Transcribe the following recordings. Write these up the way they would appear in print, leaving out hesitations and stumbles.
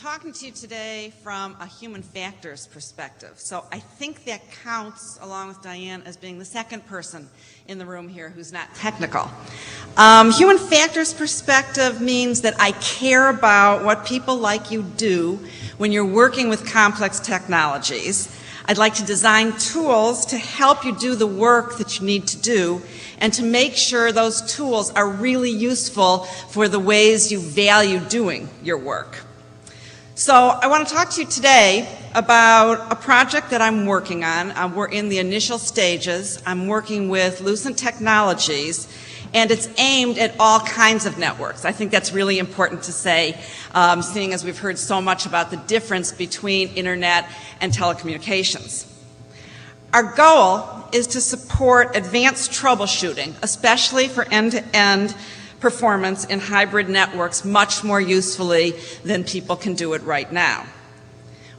talking to you today from a human factors perspective. So I think that counts, along with Diane, as being the second person in the room here who's not technical. Human factors perspective means that I care about what people like you do when you're working with complex technologies. I'd like to design tools to help you do the work that you need to do and to make sure those tools are really useful for the ways you value doing your work. So I want to talk to you today about a project that I'm working on. We're in the initial stages. I'm working with Lucent Technologies, and it's aimed at all kinds of networks. I think that's really important to say, seeing as we've heard so much about the difference between internet and telecommunications. Our goal is to support advanced troubleshooting, especially for end-to-end performance in hybrid networks much more usefully than people can do it right now.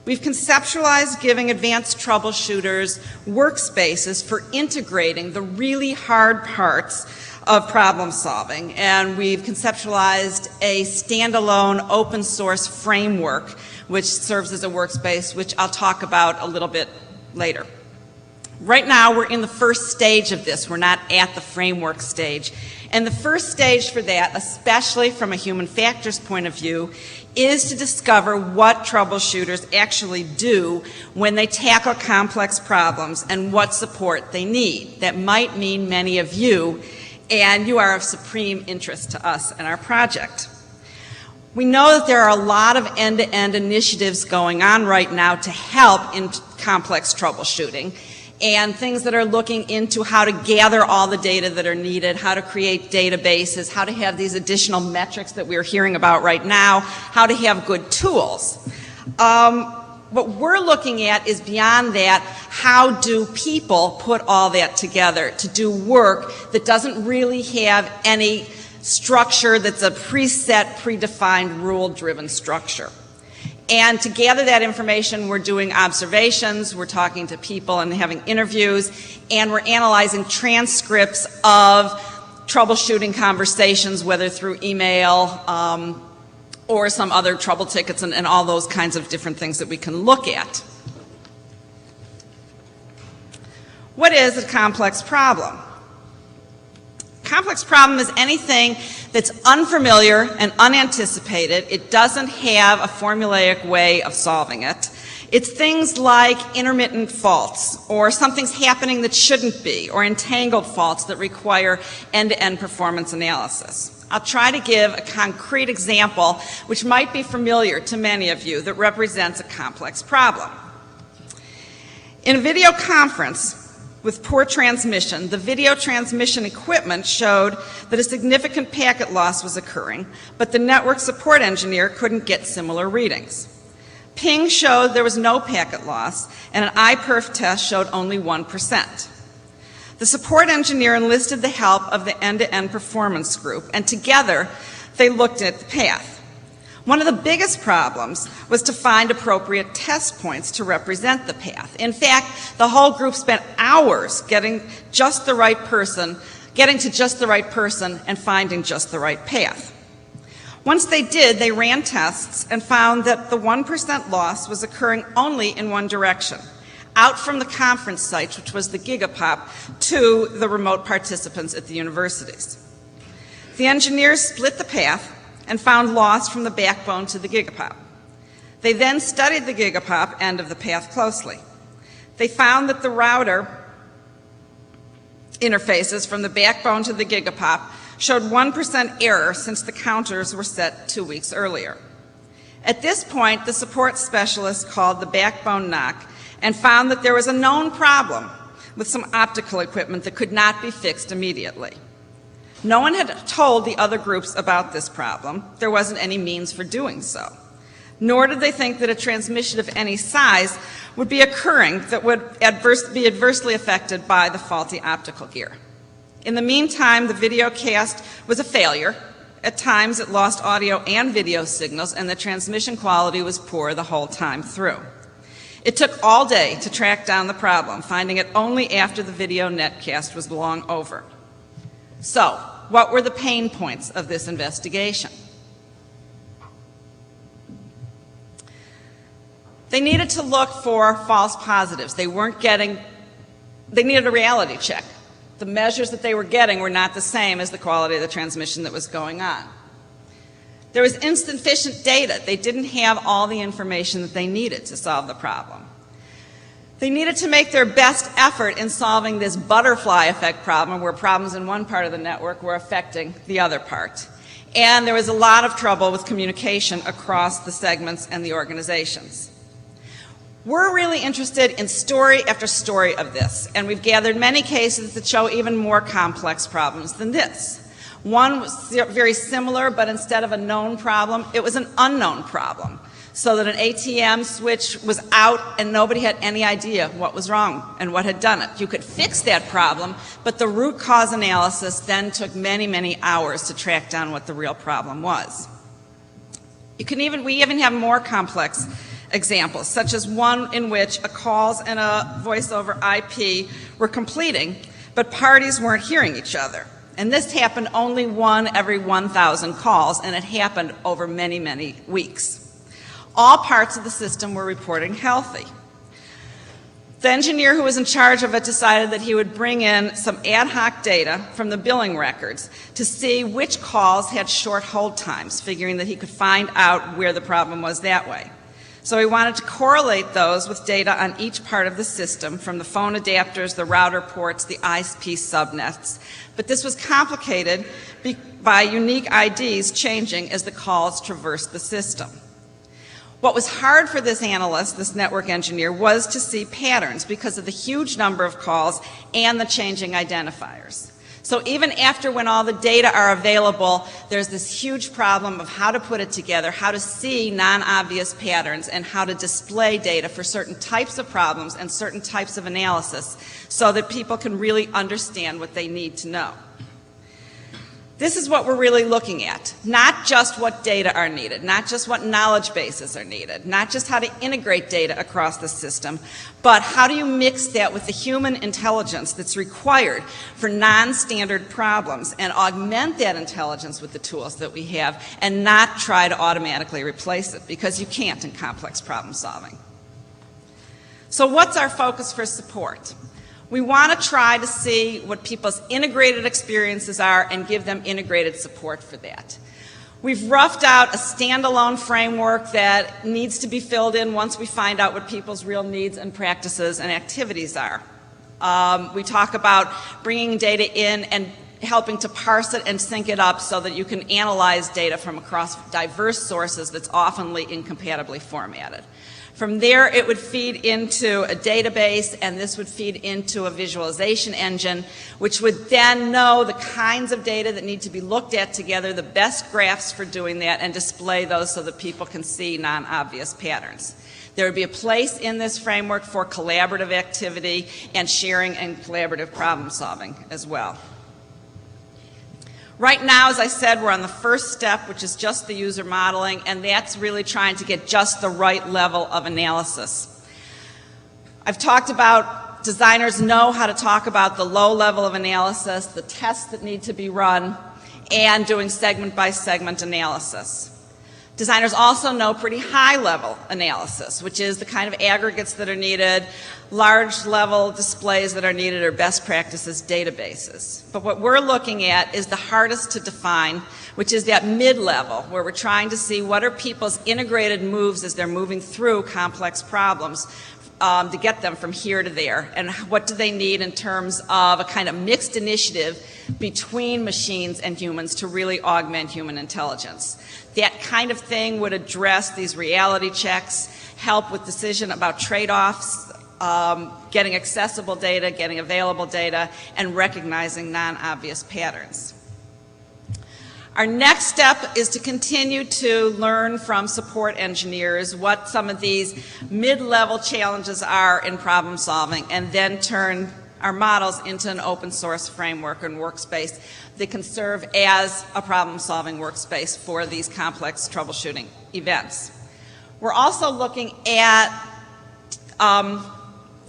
We've conceptualized giving advanced troubleshooters workspaces for integrating the really hard parts of problem solving, and we've conceptualized a standalone open source framework which serves as a workspace, which I'll talk about a little bit later. Right now we're in the first stage of this. We're not at the framework stage. And the first stage for that, especially from a human factors point of view, is to discover what troubleshooters actually do when they tackle complex problems and what support they need. That might mean many of you, and you are of supreme interest to us and our project. We know that there are a lot of end-to-end initiatives going on right now to help in complex troubleshooting, and things that are looking into how to gather all the data that are needed, how to create databases, how to have these additional metrics that we're hearing about right now, how to have good tools. What we're looking at is beyond that, how do people put all that together to do work that doesn't really have any structure that's a preset, predefined, rule-driven structure. And to gather that information, we're doing observations, we're talking to people and having interviews, and we're analyzing transcripts of troubleshooting conversations, whether through email or some other trouble tickets and all those kinds of different things that we can look at. What is a complex problem? Complex problem is anything that's unfamiliar and unanticipated. It doesn't have a formulaic way of solving it. It's things like intermittent faults, or something's happening that shouldn't be, or entangled faults that require end-to-end performance analysis. I'll try to give a concrete example which might be familiar to many of you that represents a complex problem. In a video conference with poor transmission, the video transmission equipment showed that a significant packet loss was occurring, but the network support engineer couldn't get similar readings. Ping showed there was no packet loss, and an iPerf test showed only 1%. The support engineer enlisted the help of the end-to-end performance group, and together they looked at the path. One of the biggest problems was to find appropriate test points to represent the path. In fact, the whole group spent hours getting to just the right person and finding just the right path. Once they did, they ran tests and found that the 1% loss was occurring only in one direction, out from the conference site, which was the Gigapop, to the remote participants at the universities. The engineers split the path and found loss from the backbone to the Gigapop. They then studied the Gigapop end of the path closely. They found that the router interfaces from the backbone to the Gigapop showed 1% error since the counters were set 2 weeks earlier. At this point, the support specialist called the backbone NOC and found that there was a known problem with some optical equipment that could not be fixed immediately. No one had told the other groups about this problem. There wasn't any means for doing so. Nor did they think that a transmission of any size would be occurring that would be adversely affected by the faulty optical gear. In the meantime, the video cast was a failure. At times, it lost audio and video signals, and the transmission quality was poor the whole time through. It took all day to track down the problem, finding it only after the video netcast was long over. So, what were the pain points of this investigation? They needed to look for false positives. They needed a reality check. The measures that they were getting were not the same as the quality of the transmission that was going on. There was insufficient data. They didn't have all the information that they needed to solve the problem. They needed to make their best effort in solving this butterfly effect problem where problems in one part of the network were affecting the other part. And there was a lot of trouble with communication across the segments and the organizations. We're really interested in story after story of this, and we've gathered many cases that show even more complex problems than this. One was very similar, but instead of a known problem, it was an unknown problem, so that an ATM switch was out and nobody had any idea what was wrong and what had done it. You could fix that problem, but the root cause analysis then took many, many hours to track down what the real problem was. We even have more complex examples, such as one in which a calls and a voice over IP were completing, but parties weren't hearing each other. And this happened only 1 every 1,000 calls, and it happened over many, many weeks. All parts of the system were reporting healthy. The engineer who was in charge of it decided that he would bring in some ad hoc data from the billing records to see which calls had short hold times, figuring that he could find out where the problem was that way. So he wanted to correlate those with data on each part of the system, from the phone adapters, the router ports, the ISP subnets. But this was complicated by unique IDs changing as the calls traversed the system. What was hard for this analyst, this network engineer, was to see patterns because of the huge number of calls and the changing identifiers. So even after when all the data are available, there's this huge problem of how to put it together, how to see non-obvious patterns, and how to display data for certain types of problems and certain types of analysis so that people can really understand what they need to know. This is what we're really looking at, not just what data are needed, not just what knowledge bases are needed, not just how to integrate data across the system, but how do you mix that with the human intelligence that's required for non-standard problems and augment that intelligence with the tools that we have and not try to automatically replace it, because you can't in complex problem solving. So what's our focus for support? We want to try to see what people's integrated experiences are and give them integrated support for that. We've roughed out a standalone framework that needs to be filled in once we find out what people's real needs and practices and activities are. We talk about bringing data in and helping to parse it and sync it up so that you can analyze data from across diverse sources that's oftenly incompatibly formatted. From there, it would feed into a database, and this would feed into a visualization engine, which would then know the kinds of data that need to be looked at together, the best graphs for doing that, and display those so that people can see non-obvious patterns. There would be a place in this framework for collaborative activity and sharing and collaborative problem solving as well. Right now, as I said, we're on the first step, which is just the user modeling, and that's really trying to get just the right level of analysis. I've talked about designers know how to talk about the low level of analysis, the tests that need to be run, and doing segment by segment analysis. Designers also know pretty high level analysis, which is the kind of aggregates that are needed, large level displays that are needed, or best practices databases. But what we're looking at is the hardest to define, which is that mid-level, where we're trying to see what are people's integrated moves as they're moving through complex problems to get them from here to there, and what do they need in terms of a kind of mixed initiative between machines and humans to really augment human intelligence. That kind of thing would address these reality checks, help with decision about trade-offs, getting accessible data, getting available data, and recognizing non-obvious patterns. Our next step is to continue to learn from support engineers what some of these mid-level challenges are in problem solving, and then turn our models into an open source framework and workspace that can serve as a problem solving workspace for these complex troubleshooting events. We're also looking at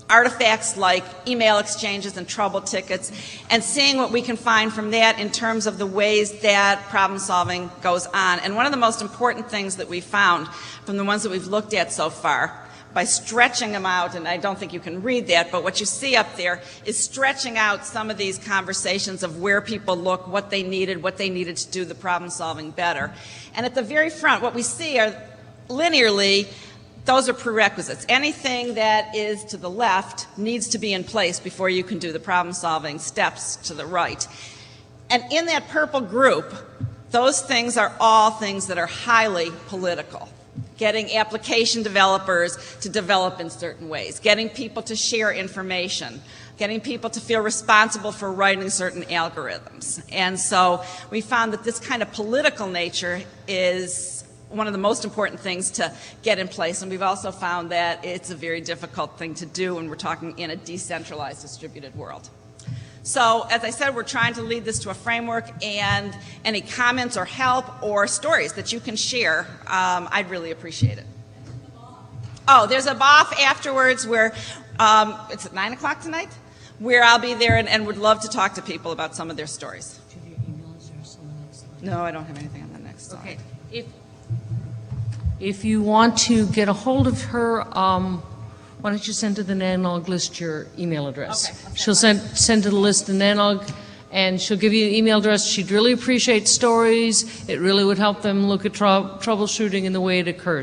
artifacts like email exchanges and trouble tickets, and seeing what we can find from that in terms of the ways that problem solving goes on. And one of the most important things that we found from the ones that we've looked at so far by stretching them out, and I don't think you can read that, but what you see up there is stretching out some of these conversations of where people look, what they needed to do the problem solving better. And at the very front, what we see are linearly, those are prerequisites. Anything that is to the left needs to be in place before you can do the problem solving steps to the right. And in that purple group, those things are all things that are highly political. Getting application developers to develop in certain ways, getting people to share information, getting people to feel responsible for writing certain algorithms. And so we found that this kind of political nature is one of the most important things to get in place, and we've also found that it's a very difficult thing to do when we're talking in a decentralized, distributed world. So, as I said, we're trying to lead this to a framework, and any comments or help or stories that you can share, I'd really appreciate it. Oh, there's a BOF afterwards where, it's at 9 o'clock tonight, where I'll be there and would love to talk to people about some of their stories. Do you have your emails or someone else? No, I don't have anything on the next slide. Okay. If you want to get a hold of her, why don't you send to the NANOG list your email address? Okay. She'll send to the list the NANOG, and she'll give you an email address. She'd really appreciate stories. It really would help them look at troubleshooting in the way it occurs.